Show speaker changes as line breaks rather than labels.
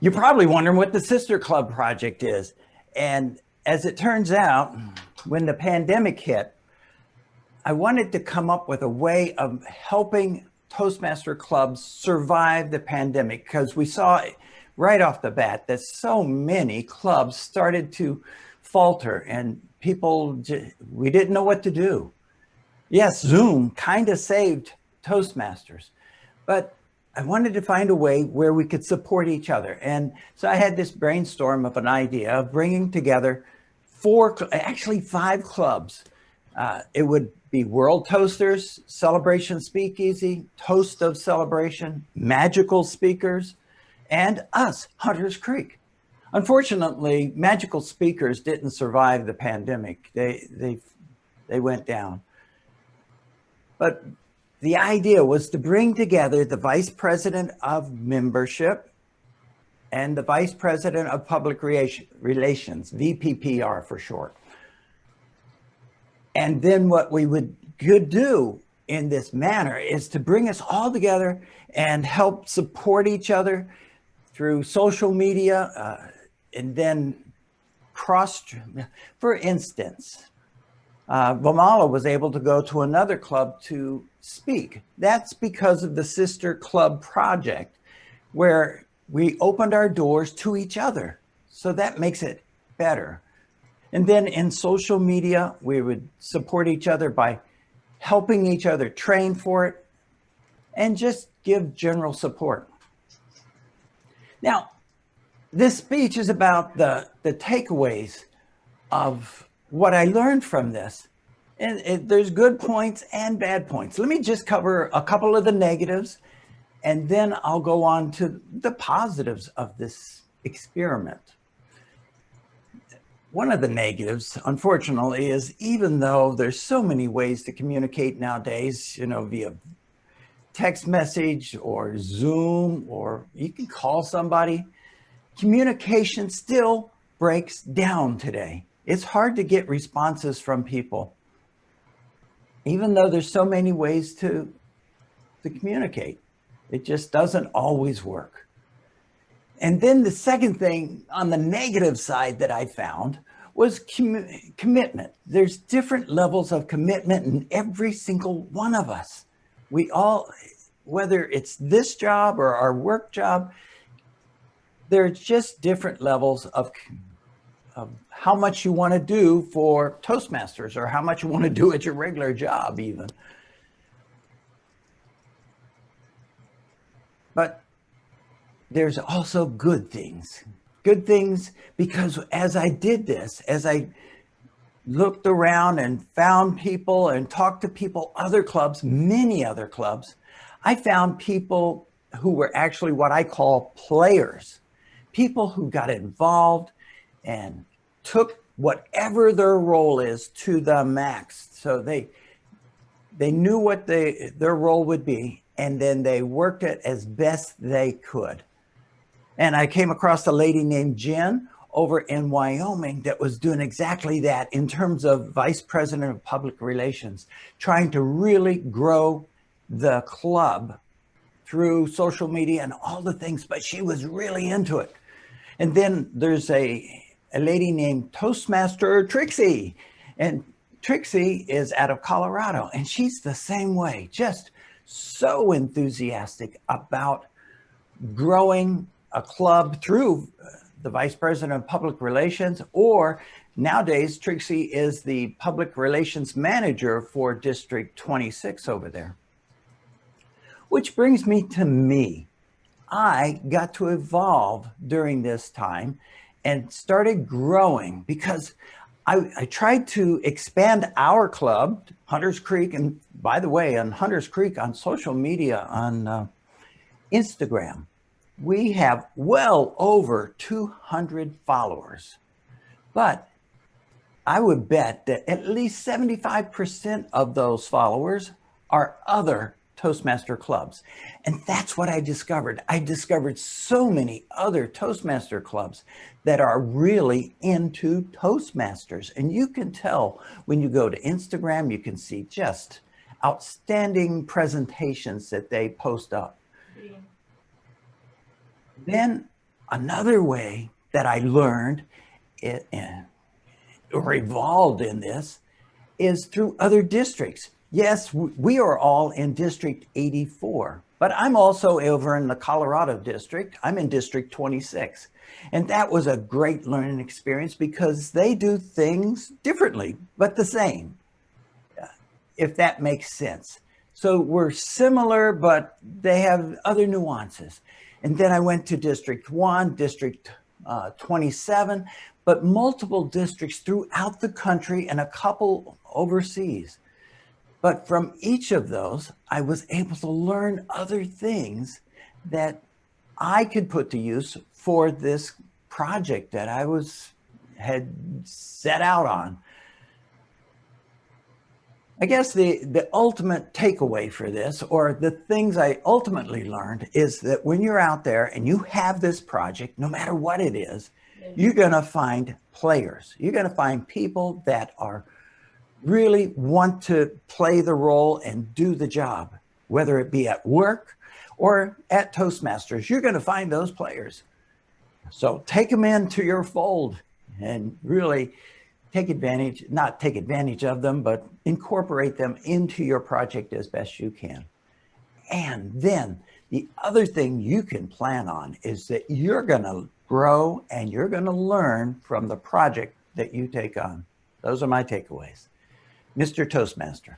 You're probably wondering what the Sister Club project is. And as it turns out, when the pandemic hit, I wanted to come up with a way of helping Toastmaster clubs survive the pandemic, because we saw right off the bat that so many clubs started to falter and we didn't know what to do. Yes, Zoom kind of saved Toastmasters, but I wanted to find a way where we could support each other. And so I had this brainstorm of an idea of bringing together actually five clubs. It would be World Toasters, Celebration Speakeasy, Toast of Celebration, Magical Speakers, and us, Hunters Creek. Unfortunately, Magical Speakers didn't survive the pandemic. They went down. But the idea was to bring together the Vice President of Membership and the Vice President of Public Relations, VPPR for short. And then what we could do in this manner is to bring us all together and help support each other through social media, and then for instance, Vamala was able to go to another club to speak. That's because of the Sister Club project, where we opened our doors to each other. So that makes it better. And then in social media, we would support each other by helping each other train for it and just give general support. Now, this speech is about the takeaways of what I learned from this. And there's good points and bad points. Let me just cover a couple of the negatives, and then I'll go on to the positives of this experiment. One of the negatives, unfortunately, is even though there's so many ways to communicate nowadays, via text message or Zoom, or you can call somebody, communication still breaks down today. It's hard to get responses from people, even though there's so many ways to communicate. It just doesn't always work. And then the second thing on the negative side that I found was commitment. There's different levels of commitment in every single one of us. We all, whether it's this job or our work job, there's just different levels of how much you want to do for Toastmasters, or how much you want to do at your regular job even. But there's also good things. Good things, because as I did this, as I looked around and found people and talked to people, other clubs, many other clubs, I found people who were actually what I call players. People who got involved and took whatever their role is to the max. So they knew what their role would be, and then they worked it as best they could. And I came across a lady named Jen over in Wyoming that was doing exactly that in terms of Vice President of Public Relations, trying to really grow the club through social media and all the things, but she was really into it. And then there's a lady named Toastmaster Trixie, and Trixie is out of Colorado, and she's the same way, just so enthusiastic about growing a club through the Vice President of Public Relations, or nowadays Trixie is the Public Relations Manager for District 26 over there. Which brings me to me. I got to evolve during this time and started growing, because I tried to expand our club, Hunters Creek. And by the way, on Hunters Creek, on social media, on Instagram, we have well over 200 followers. But I would bet that at least 75% of those followers are other Toastmaster clubs. And that's what I discovered. I discovered so many other Toastmaster clubs that are really into Toastmasters. And you can tell when you go to Instagram, you can see just outstanding presentations that they post up. Then Another way that I learned it, or evolved in this is through other districts. Yes, we are all in District 84, but I'm also over in the Colorado district. I'm in District 26. And that was a great learning experience because they do things differently, but the same, if that makes sense. So we're similar, but they have other nuances. And then I went to District 1, District 27, but multiple districts throughout the country and a couple overseas. But from each of those, I was able to learn other things that I could put to use for this project that I had set out on. I guess the ultimate takeaway for this, or the things I ultimately learned, is that when you're out there and you have this project, no matter what it is, you're going to find players. You're going to find people that are really want to play the role and do the job, whether it be at work or at Toastmasters. You're going to find those players. So take them into your fold and really not take advantage of them, but incorporate them into your project as best you can. And then the other thing you can plan on is that you're going to grow and you're going to learn from the project that you take on. Those are my takeaways. Mr. Toastmaster.